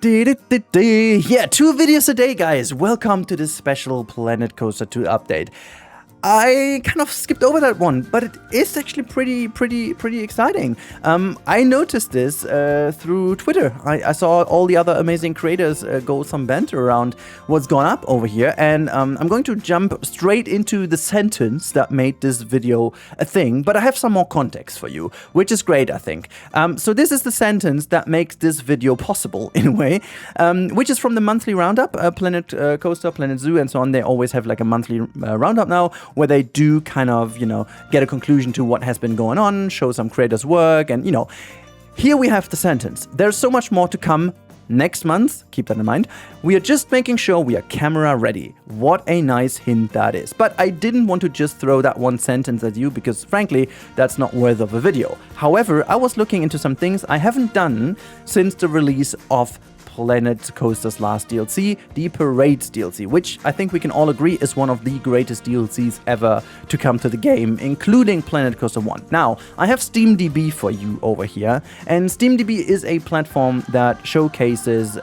Yeah, 2 videos a day, guys. Welcome to this special Planet Coaster 2 update. I kind of skipped over that one, but it is actually pretty exciting. I noticed this through Twitter. I saw all the other amazing creators go some banter around what's gone up over here, and I'm going to jump straight into the sentence that made this video a thing, but I have some more context for you, which is great, I think. So this is the sentence that makes this video possible, in a way, which is from the monthly roundup, Planet Coaster, Planet Zoo, and so on. They always have like a monthly roundup now, where they do kind of, get a conclusion to what has been going on, show some creators' work, and, here we have the sentence. There's so much more to come next month, keep that in mind. We are just making sure we are camera ready. What a nice hint that is. But I didn't want to just throw that one sentence at you because, frankly, that's not worth of a video. However, I was looking into some things I haven't done since the release of Planet Coaster's last DLC, the Parades DLC, which I think we can all agree is one of the greatest DLCs ever to come to the game, including Planet Coaster 1. Now, I have SteamDB for you over here, and SteamDB is a platform that showcases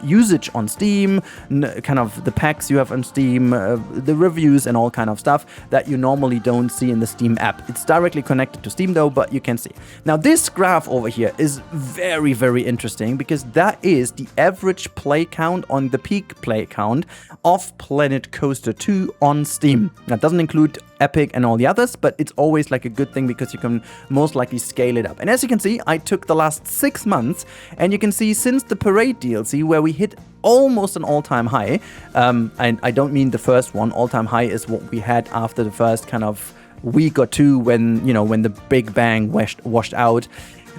usage on Steam, kind of the packs you have on Steam, the reviews and all kind of stuff that you normally don't see in the Steam app. It's directly connected to Steam though, but you can see. Now, this graph over here is very interesting because that is the average play count on the peak play count of Planet Coaster 2 on Steam. That doesn't include Epic and all the others, but it's always like a good thing because you can most likely scale it up. And as you can see, I took the last 6 months, and you can see since the Parade DLC, where we hit almost an all-time high, and I don't mean the first one. All-time high is what we had after the first kind of week or two when, when the Big Bang washed out.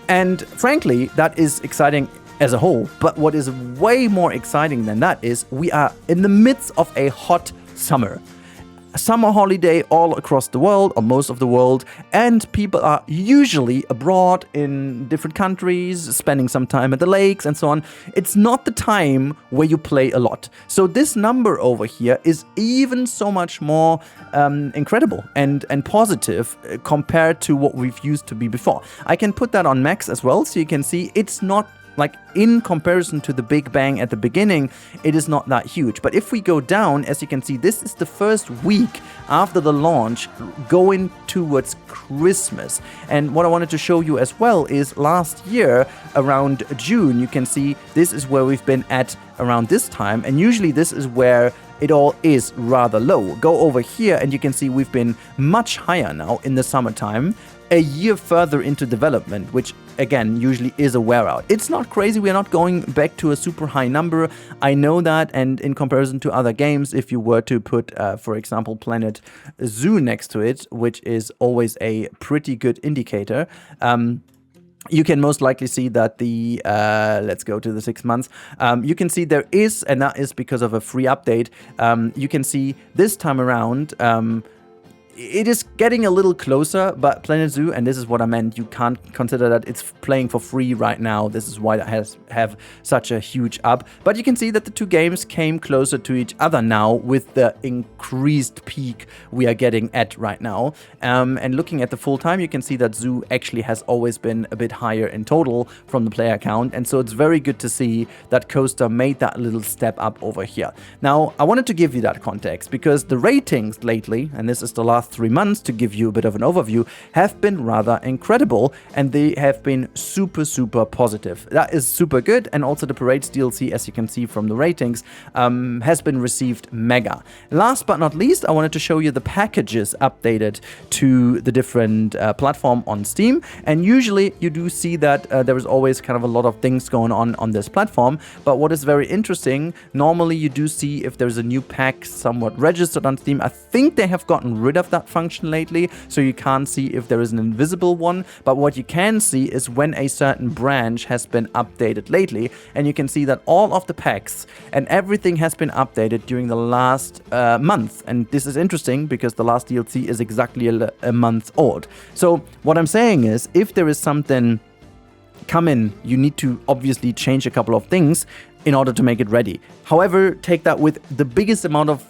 And frankly, that is exciting as a whole, but what is way more exciting than that is we are in the midst of a hot summer. A summer holiday all across the world, or most of the world, and people are usually abroad in different countries, spending some time at the lakes and so on. It's not the time where you play a lot. So this number over here is even so much more incredible and positive compared to what we've used to be before. I can put that on max as well, so you can see it's not like in comparison to the Big Bang at the beginning, it is not that huge. But if we go down, as you can see, this is the first week after the launch going towards Christmas. And what I wanted to show you as well is last year around June, you can see this is where we've been at around this time. And usually this is where it all is rather low. Go over here and you can see we've been much higher now in the summertime, a year further into development, which again usually is a wear out. It's not crazy, we're not going back to a super high number, I know that, and in comparison to other games, if you were to put for example Planet Zoo next to it, which is always a pretty good indicator, you can most likely see that the, let's go to the 6 months, you can see there is, and that is because of a free update, you can see this time around, it is getting a little closer, but Planet Zoo, and this is what I meant, you can't consider that it's playing for free right now. This is why it has have such a huge up. But you can see that the two games came closer to each other now with the increased peak we are getting at right now. And looking at the full time, you can see that Zoo actually has always been a bit higher in total from the player count. And so it's very good to see that Coaster made that little step up over here. Now, I wanted to give you that context because the ratings lately, and this is the last 3 months to give you a bit of an overview, have been rather incredible, and they have been super positive. That is super good, and also the Parades DLC, as you can see from the ratings, has been received mega. Last but not least, I wanted to show you the packages updated to the different platform on Steam, and usually you do see that there is always kind of a lot of things going on this platform, but what is very interesting, normally you do see if there's a new pack somewhat registered on Steam. I think they have gotten rid of that function lately, so you can't see if there is an invisible one, but what you can see is when a certain branch has been updated lately, and you can see that all of the packs and everything has been updated during the last month. And this is interesting because the last DLC is exactly a month old. So what I'm saying is, if there is something come in, you need to obviously change a couple of things. in order to make it ready. However, take that with the biggest amount of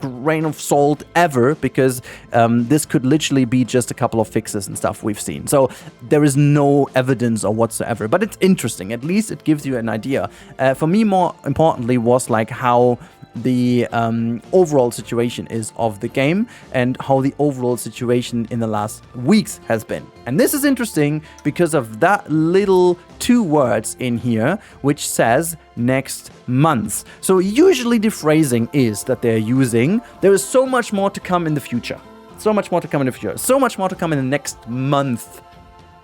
grain of salt ever, because this could literally be just a couple of fixes and stuff we've seen. So there is no evidence or whatsoever, but it's interesting. At least it gives you an idea. For me, more importantly, was like how the overall situation is of the game and how the overall situation in the last weeks has been. And this is interesting because of that little 2 words in here, which says next month. So usually the phrasing is that they're using, there is so much more to come in the future. So much more to come in the future. So much more to come in the next month.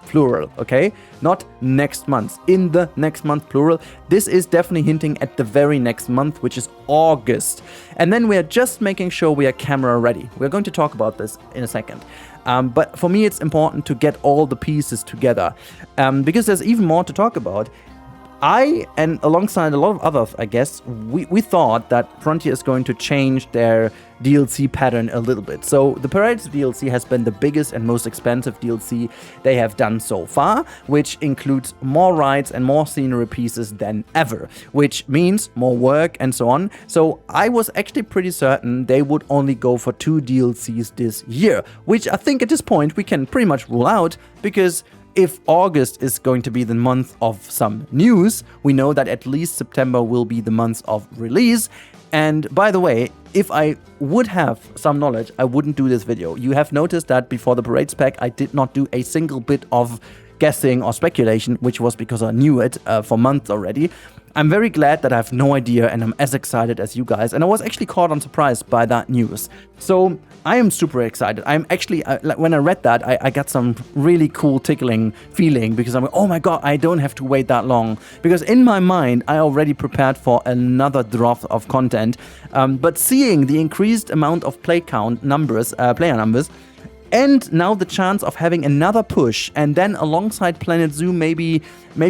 Plural, okay? Not next month. In the next month, plural. This is definitely hinting at the very next month, which is August. And then we are just making sure we are camera ready. We're going to talk about this in a second. But for me, it's important to get all the pieces together because there's even more to talk about. I, and alongside a lot of others, I guess, we thought that Frontier is going to change their DLC pattern a little bit. So the Parades DLC has been the biggest and most expensive DLC they have done so far, which includes more rides and more scenery pieces than ever, which means more work and so on. So I was actually pretty certain they would only go for 2 DLCs this year, which I think at this point we can pretty much rule out, because if August is going to be the month of some news, we know that at least September will be the month of release. And by the way, if I would have some knowledge, I wouldn't do this video. You have noticed that before the Parades pack, I did not do a single bit of guessing or speculation, which was because I knew it for months already. I'm very glad that I have no idea and I'm as excited as you guys. And I was actually caught on surprise by that news. So I am super excited. I'm actually, when I read that, I got some really cool tickling feeling, because I'm like, oh my god, I don't have to wait that long. Because in my mind, I already prepared for another drop of content. But seeing the increased amount of player numbers, and now the chance of having another push, and then alongside Planet Zoo, maybe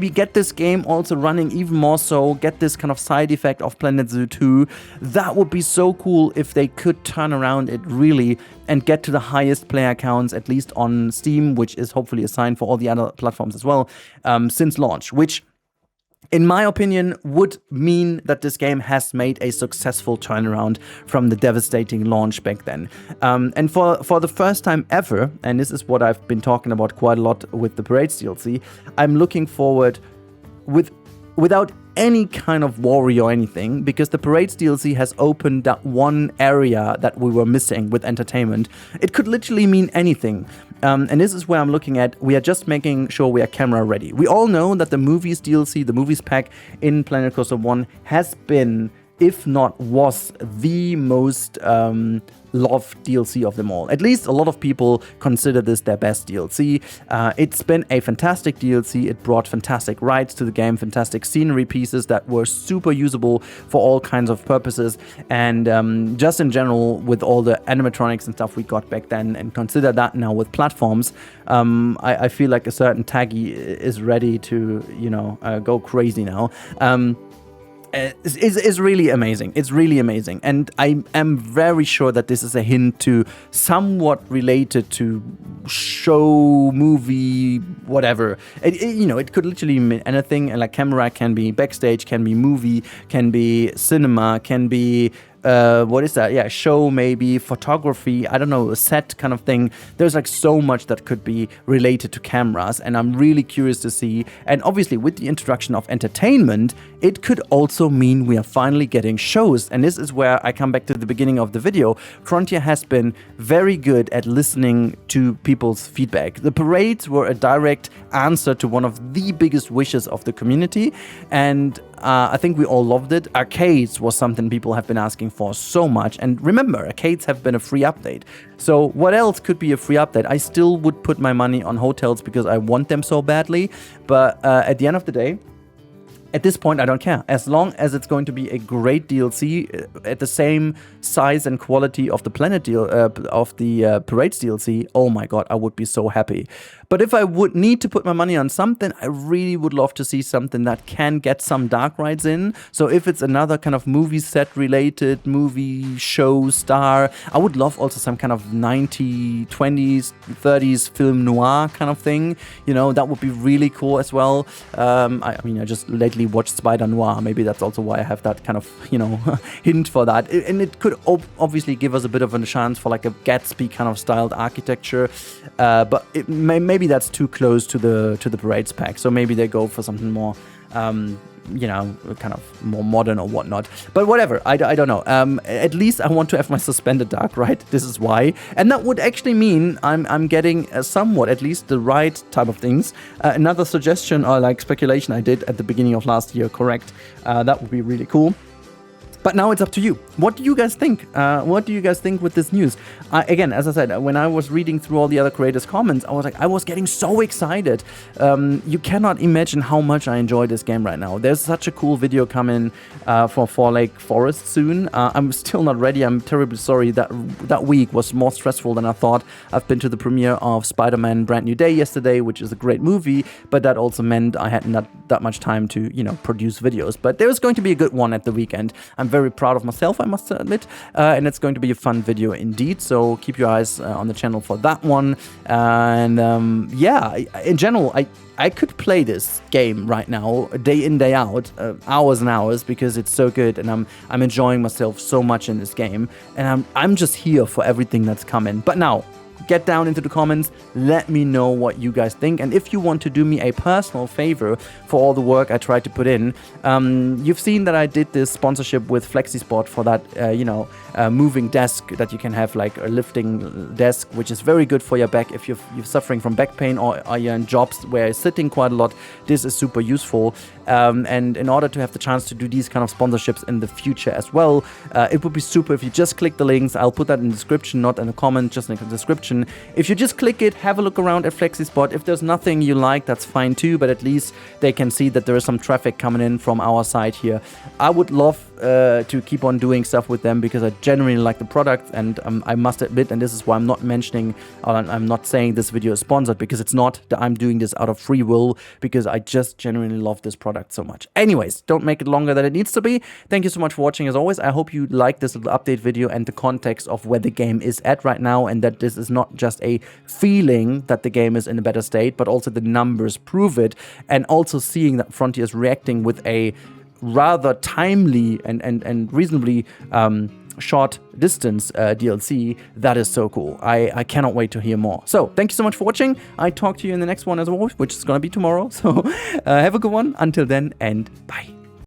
get this game also running even more so, get this kind of side effect of Planet Zoo 2. That would be so cool if they could turn around it really and get to the highest player counts, at least on Steam, which is hopefully a sign for all the other platforms as well, since launch, which in my opinion, would mean that this game has made a successful turnaround from the devastating launch back then. And for the first time ever, and this is what I've been talking about quite a lot with the Parades DLC, I'm looking forward without any kind of worry or anything, because the Parades DLC has opened that one area that we were missing with entertainment. It could literally mean anything. And this is where I'm looking at, we are just making sure we are camera ready. We all know that the movies DLC, the movies pack in Planet Coaster 1 has been, if not was, the most loved DLC of them all. At least a lot of people consider this their best DLC. It's been a fantastic DLC. It brought fantastic rides to the game, fantastic scenery pieces that were super usable for all kinds of purposes. And just in general, with all the animatronics and stuff we got back then, and consider that now with platforms, I feel like a certain Taggy is ready to, go crazy now. Is really amazing. It's really amazing. And I am very sure that this is a hint to somewhat related to show, movie, whatever. It could literally mean anything. Like camera can be backstage, can be movie, can be cinema, can be what is that? Yeah, show, maybe photography, I don't know, a set kind of thing. There's like so much that could be related to cameras, and I'm really curious to see. And obviously with the introduction of entertainment, it could also mean we are finally getting shows. And this is where I come back to the beginning of the video. Frontier has been very good at listening to people's feedback. The parades were a direct answer to one of the biggest wishes of the community, and I think we all loved it. Arcades was something people have been asking for so much. And remember, arcades have been a free update. So what else could be a free update? I still would put my money on hotels because I want them so badly. But at the end of the day, at this point, I don't care. As long as it's going to be a great DLC at the same size and quality of the Parades DLC, oh my god, I would be so happy. But if I would need to put my money on something, I really would love to see something that can get some dark rides in. So if it's another kind of movie set related, movie show star, I would love also some kind of 90s, 20s, 30s film noir kind of thing. You know, that would be really cool as well. I mean, I just lately watched Spider Noir. Maybe that's also why I have that kind of, you know, hint for that. And it could obviously give us a bit of a chance for like a Gatsby kind of styled architecture. But maybe that's too close to the Parades pack. So maybe they go for something more, you know, kind of more modern or whatnot. But whatever, I don't know. At least I want to have my suspended dark ride. This is why. And that would actually mean I'm getting somewhat, at least the right type of things. Another suggestion or like speculation I did at the beginning of last year, correct? That would be really cool. But now it's up to you. What do you guys think? What do you guys think with this news? Again, as I said, when I was reading through all the other creators' comments, I was getting so excited. You cannot imagine how much I enjoy this game right now. There's such a cool video coming for Four Lake Forest soon. I'm still not ready. I'm terribly sorry. That week was more stressful than I thought. I've been to the premiere of Spider-Man Brand New Day yesterday, which is a great movie, but that also meant I had not that much time to, you know, produce videos. But there's going to be a good one at the weekend. I'm very proud of myself, I must admit, and it's going to be a fun video indeed, so keep your eyes on the channel for that one. And yeah, in general, I could play this game right now, day in, day out, hours and hours, because it's so good, and I'm enjoying myself so much in this game, and I'm just here for everything that's coming. But now, get down into the comments, let me know what you guys think, and if you want to do me a personal favor for all the work I tried to put in, you've seen that I did this sponsorship with FlexiSpot for that, you know, moving desk that you can have, like a lifting desk, which is very good for your back if you're suffering from back pain or you're in jobs where you're sitting quite a lot. This is super useful, and in order to have the chance to do these kind of sponsorships in the future as well, it would be super if you just click the links. I'll put that in the description, not in a comment, just in the description. If you just click it, have a look around at FlexiSpot. If there's nothing you like, that's fine too, but at least they can see that there is some traffic coming in from our side here. I would love to keep on doing stuff with them because I genuinely like the product, and I must admit, and this is why I'm not mentioning, or I'm not saying this video is sponsored, because it's not. That I'm doing this out of free will because I just genuinely love this product so much. Anyways, don't make it longer than it needs to be. Thank you so much for watching as always. I hope you like this little update video and the context of where the game is at right now, and that this is not just a feeling that the game is in a better state, but also the numbers prove it, and also seeing that Frontier is reacting with a rather timely and reasonably short distance DLC. That is so cool. I cannot wait to hear more. So thank you so much for watching. I talk to you in the next one as always, which is gonna be tomorrow. So have a good one until then, and bye.